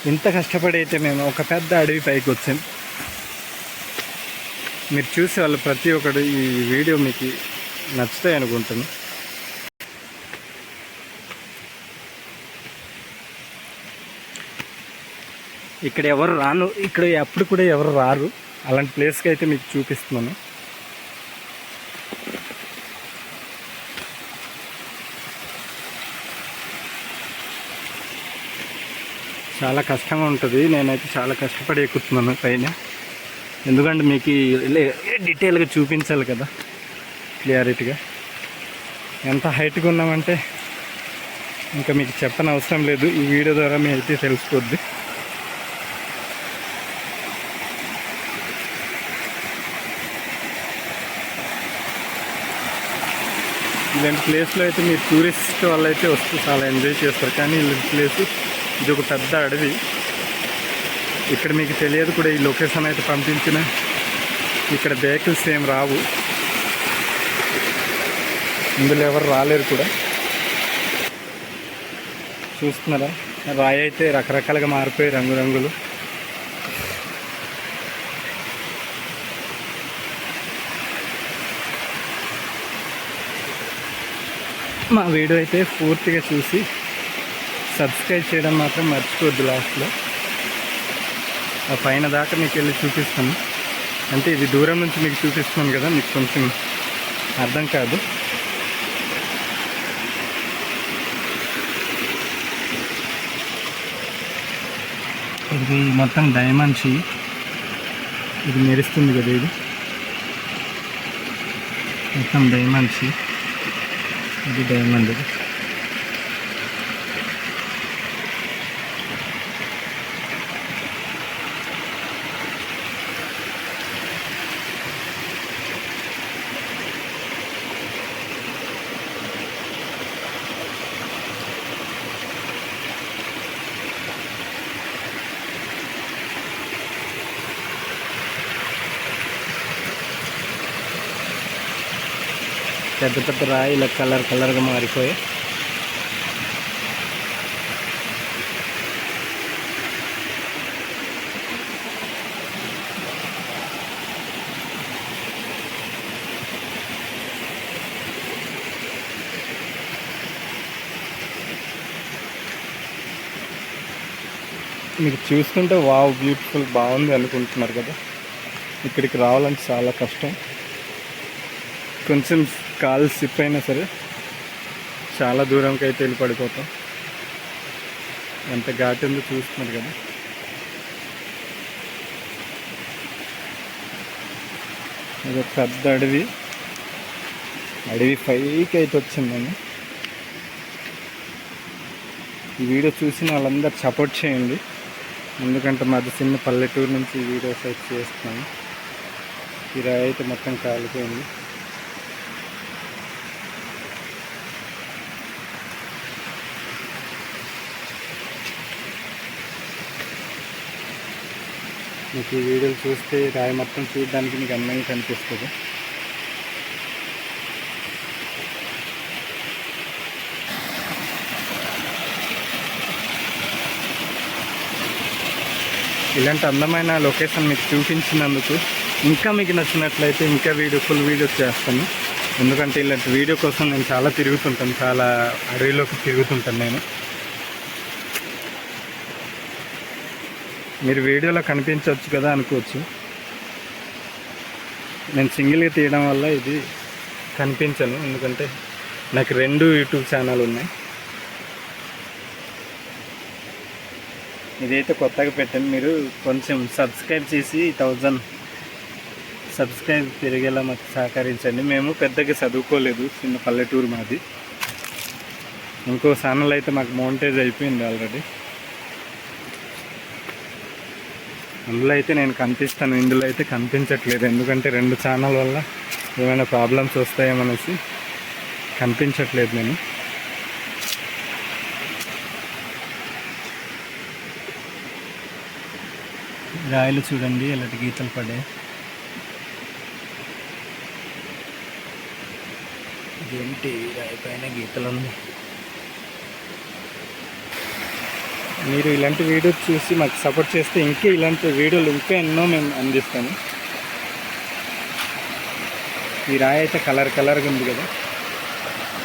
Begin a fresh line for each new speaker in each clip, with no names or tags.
ఇంత కష్టపడి అయితే మేము ఒక పెద్ద అడవి పైకి వచ్చాం. మీరు చూసే వాళ్ళు ప్రతి ఒక్కరు ఈ వీడియో మీకు నచ్చుతాయి అనుకుంటాను. ఇక్కడ ఎవరు రాను, ఇక్కడ ఎప్పుడు కూడా ఎవరు రారు. అలాంటి ప్లేస్కి అయితే మీకు చూపిస్తున్నాను. చాలా కష్టంగా ఉంటుంది. నేనైతే చాలా కష్టపడి ఎక్కుతున్నాను పైన. ఎందుకంటే మీకు డీటెయిల్గా చూపించాలి కదా, క్లియారిటీగా. ఎంత హైట్గా ఉన్నామంటే ఇంకా మీకు చెప్పని అవసరం లేదు. ఈ వీడియో ద్వారా మీ అయితే తెలిసిపోద్ది. ఇలాంటి ప్లేస్లో అయితే మీరు టూరిస్ట్ వాళ్ళు అయితే వస్తూ చాలా ఎంజాయ్ చేస్తారు. కానీ ఇలాంటి ప్లేస్ ఇది ఒక పెద్ద అడవి. ఇక్కడ మీకు తెలియదు కూడా. ఈ లొకేషన్ అయితే పంపించిన ఇక్కడ వెహికల్స్ ఏం రావు, ఇందులో ఎవరు రాలేరు కూడా. చూస్తున్నారా, రాయి అయితే రకరకాలుగా మారిపోయి రంగురంగులు. మా వీడియో అయితే పూర్తిగా చూసి సబ్స్క్రైబ్ చేయడం మాత్రం మర్చిపోద్దు. లాస్ట్లో ఆ పైన దాకా మీకు వెళ్ళి చూపిస్తాను. అంటే ఇది దూరం నుంచి మీకు చూపిస్తున్నాను కదా, మీకు కొంచెం అర్థం కాదు. ఇది మొత్తం డైమండ్స్. ఇది మెరుస్తుంది కదా, ఇది మొత్తం డైమండ్స్. ఇది డైమండ్. ఇది పెద్ద పెద్ద రాయిల కలర్గా మారిపోయి. మీకు చూస్తుంటే వావ్ బ్యూటిఫుల్ బాగుంది అనుకుంటున్నారు కదా. ఇక్కడికి రావాలంటే చాలా కష్టం. కొంచెం కాలు స్లిప్ అయినా సరే చాలా దూరంకి అయితే వెళ్ళి పడిపోతాం. ఎంత ఘాటు ఉందో చూస్తున్నారు కదా. ఇది పెద్ద అడవి. అడవి పైకి అయితే వచ్చిందని. ఈ వీడియో చూసిన వాళ్ళందరూ సపోర్ట్ చేయండి. ఎందుకంటే మాది చిన్న పల్లెటూరు నుంచి ఈ వీడియోస్ అయితే చేస్తున్నాను. ఈ రాయి అయితే మొత్తం కాలిపోయింది. మీకు ఈ వీడియోలు చూస్తే రాయి మొత్తం చూడడానికి మీకు అందంగా కనిపిస్తుంది. ఇలాంటి అందమైన లొకేషన్ మీకు చూపించినందుకు ఇంకా మీకు నచ్చినట్లయితే ఇంకా ఫుల్ వీడియోస్ చేస్తాను. ఎందుకంటే ఇలాంటి వీడియో కోసం నేను చాలా తిరుగుతుంటాను, చాలా అడవిలోకి తిరుగుతుంటాను నేను. మీరు వీడియోలో కనిపించవచ్చు కదా అనుకోవచ్చు. నేను సింగిల్గా తీయడం వల్ల ఇది కనిపించను. ఎందుకంటే నాకు 2 యూట్యూబ్ ఛానల్ ఉన్నాయి. ఇదైతే కొత్తగా పెట్టాను. మీరు కొంచెం సబ్స్క్రైబ్ చేసి 1000 సబ్స్క్రైబ్ పెరిగేలా మాకు సహకరించండి. మేము పెద్దగా చదువుకోలేదు, చిన్న పల్లెటూరు మాది. ఇంకో ఛానల్ అయితే మాకు మౌంటేజ్ అయిపోయింది ఆల్రెడీ. అందులో అయితే నేను కనిపిస్తాను, ఇందులో అయితే కనిపించట్లేదు. ఎందుకంటే 2 ఛానల్ వల్ల ఏమైనా ప్రాబ్లమ్స్ వస్తాయేమనేసి కనిపించట్లేదు నేను. రాయలు చూడండి ఎలాంటి గీతలు పడ్డాయి. ఇదేంటి రాయి పైన గీతలు ఉంది. మీరు ఇలాంటి వీడియో చూసి మాకు సపోర్ట్ చేస్తే ఇంకా ఇలాంటి వీడియోలు ఇంకా ఎన్నో మేము అందిస్తాము. ఈ రాయి అయితే కలర్గా ఉంది కదా.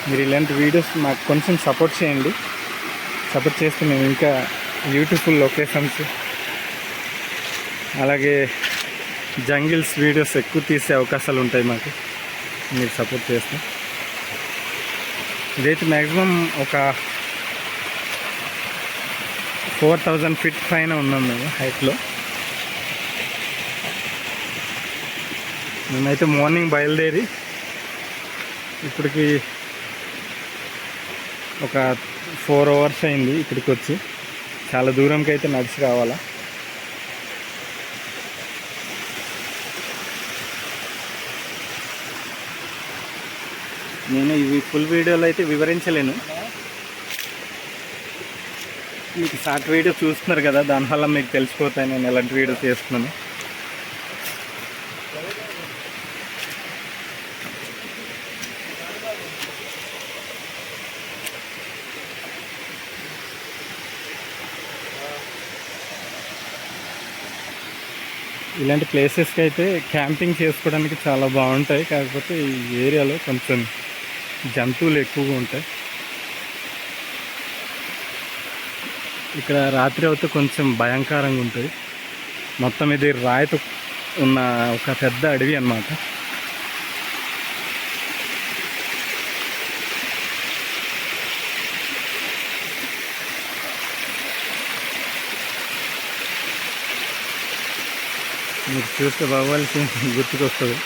మీరు ఇలాంటి వీడియోస్ మాకు కొంచెం సపోర్ట్ చేయండి. సపోర్ట్ చేస్తే మేము ఇంకా బ్యూటిఫుల్ లొకేషన్స్ అలాగే జంగిల్స్ వీడియోస్ ఎక్కువ తీసే అవకాశాలు ఉంటాయి మాకు మీరు సపోర్ట్ చేస్తే. ఇదైతే మ్యాక్సిమం ఒక 4000 ఫీట్ పైన ఉన్నాం మేము హైట్లో. మేమైతే మార్నింగ్ బయలుదేరి ఇప్పటికి ఒక 4 అవర్స్ అయింది ఇక్కడికి వచ్చి. చాలా దూరంకి అయితే నడిచి రావాలా. నేను ఇవి ఫుల్ వీడియోలో అయితే వివరించలేను. మీకు షార్ట్ వీడియో చూస్తున్నారు కదా, దానివల్ల మీకు తెలిసిపోతాయి నేను ఎలాంటి వీడియో చేస్తున్నాను. ఇలాంటి ప్లేసెస్కి అయితే క్యాంపింగ్ చేసుకోవడానికి చాలా బాగుంటాయి. కాకపోతే ఈ ఏరియాలో కొంచెం జంతువులు ఎక్కువగా ఉంటాయి. ఇక్కడ రాత్రి అయితే కొంచెం భయంకరంగా ఉంటుంది. మొత్తం ఇది రాయితో ఉన్న ఒక పెద్ద అడవి అన్నమాట. మీరు చూస్తే బావాల్సి గుర్తుకొస్తుంది.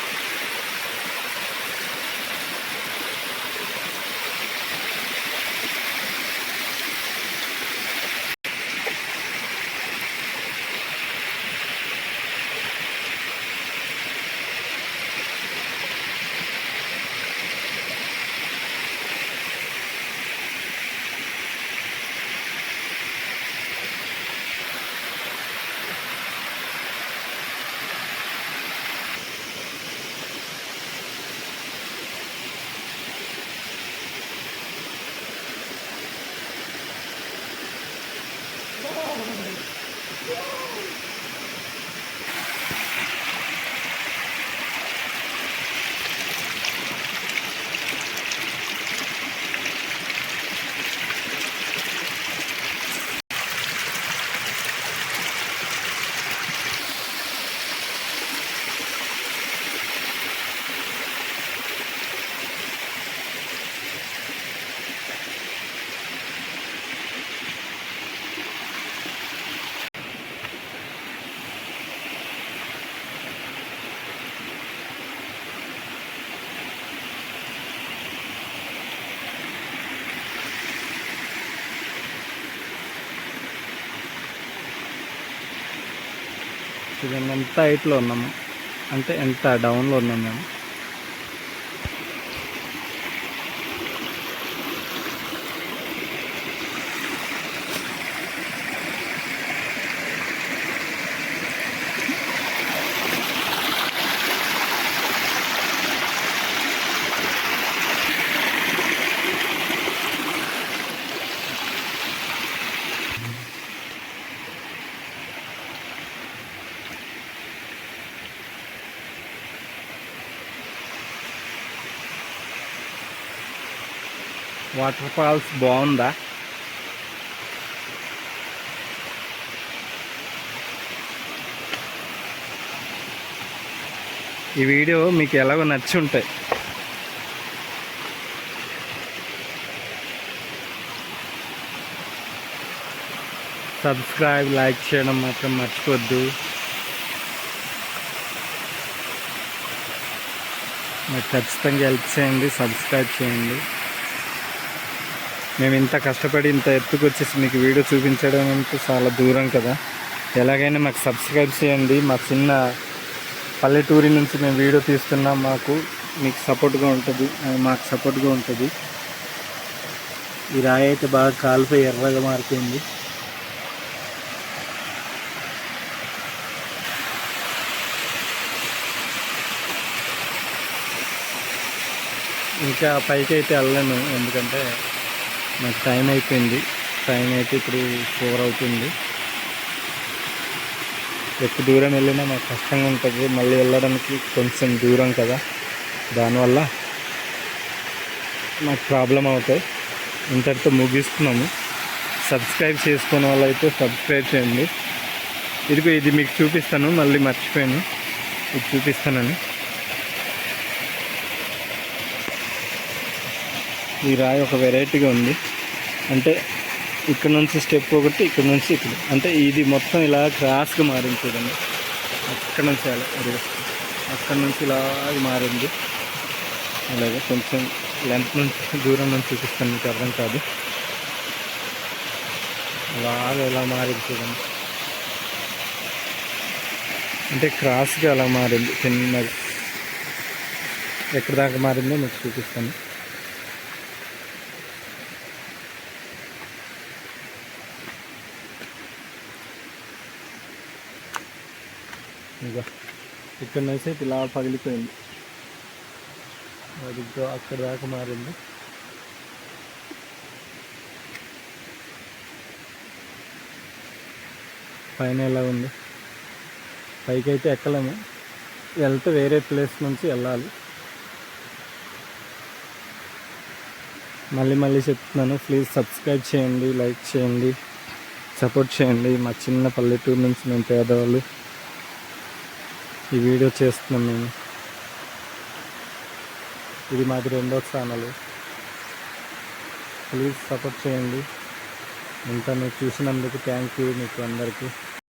చూడండి ఎంత హైట్లో ఉన్నాము, అంటే ఎంత డౌన్లో ఉన్నాము మేము. వాటర్ ఫాల్స్ బాగుందా? ఈ వీడియో మీకు ఎలాగో నచ్చి ఉంటాయి. సబ్స్క్రైబ్, లైక్ చేయడం మాత్రం మర్చిపోద్దు. నాకు ఖచ్చితంగా హెల్ప్ చేయండి, సబ్స్క్రైబ్ చేయండి. మేము ఇంత కష్టపడి ఇంత ఎత్తుకు వచ్చేసి మీకు వీడియో చూపించడం అంటే చాలా దూరం కదా. ఎలాగైనా మాకు సబ్స్క్రైబ్ చేయండి. మా చిన్న పల్లెటూరి నుంచి మేము వీడియో తీస్తున్నాం. మీకు సపోర్ట్గా ఉంటుంది, మాకు సపోర్ట్గా ఉంటుంది. ఈ రాయి అయితే బాగా కాలిపోయి ఎర్రగా మారిపోయింది. ఇంకా పైకి అయితే వెళ్ళలేను, ఎందుకంటే నాకు టైం అయిపోయింది. టైం అయితే ఇప్పుడు 4 అవుతుంది. ఎక్కువ దూరం వెళ్ళినా మాకు కష్టంగా ఉంటుంది, మళ్ళీ వెళ్ళడానికి కొంచెం దూరం కదా, దానివల్ల మాకు ప్రాబ్లం అవుతాయి. ఇంతటితో ముగిస్తున్నాము. సబ్స్క్రైబ్ చేసుకున్న వాళ్ళైతే సబ్స్క్రైబ్ చేయండి. ఇది మీకు చూపిస్తాను, మళ్ళీ మర్చిపోయాను, ఇది చూపిస్తానని. ఈ రాయి ఒక వెరైటీగా ఉంది. అంటే ఇక్కడ నుంచి స్టెప్ ఒకటి, ఇక్కడ నుంచి ఇక్కడ, అంటే ఇది మొత్తం ఇలా క్రాస్గా మారింది చూడండి. అక్కడ నుంచి అక్కడ నుంచి ఇలాగ మారింది. అలాగే కొంచెం లెంత్ నుంచి దూరం నుంచి చూపిస్తాను, మీకు అర్థం కాదు. అలాగ ఎలా మారింది చూడండి, అంటే క్రాస్గా అలా మారింది చిన్నది. ఎక్కడ దాకా మారిందో మీకు చూపిస్తాను. ఇంకా ఇక్కడ నుంచి ఇలా పగిలిపోయింది, అది అక్కడ దాకా మారింది. పైన ఎలా ఉంది, పైకి అయితే ఎక్కలేము, వెళ్తే వేరే ప్లేస్ నుంచి వెళ్ళాలి. మళ్ళీ చెప్తున్నాను, ప్లీజ్ సబ్స్క్రైబ్ చేయండి, లైక్ చేయండి, సపోర్ట్ చేయండి. మా చిన్న పల్లెటూరు నుంచి మేము పేదవాళ్ళు ఈ వీడియో చేస్తున్నాం మేము. ఇది మాది 2వ ఛానల్. ప్లీజ్ సపోర్ట్ చేయండి. ఇంత మీరు చూసినందుకు థ్యాంక్ యూ మీకు అందరికీ.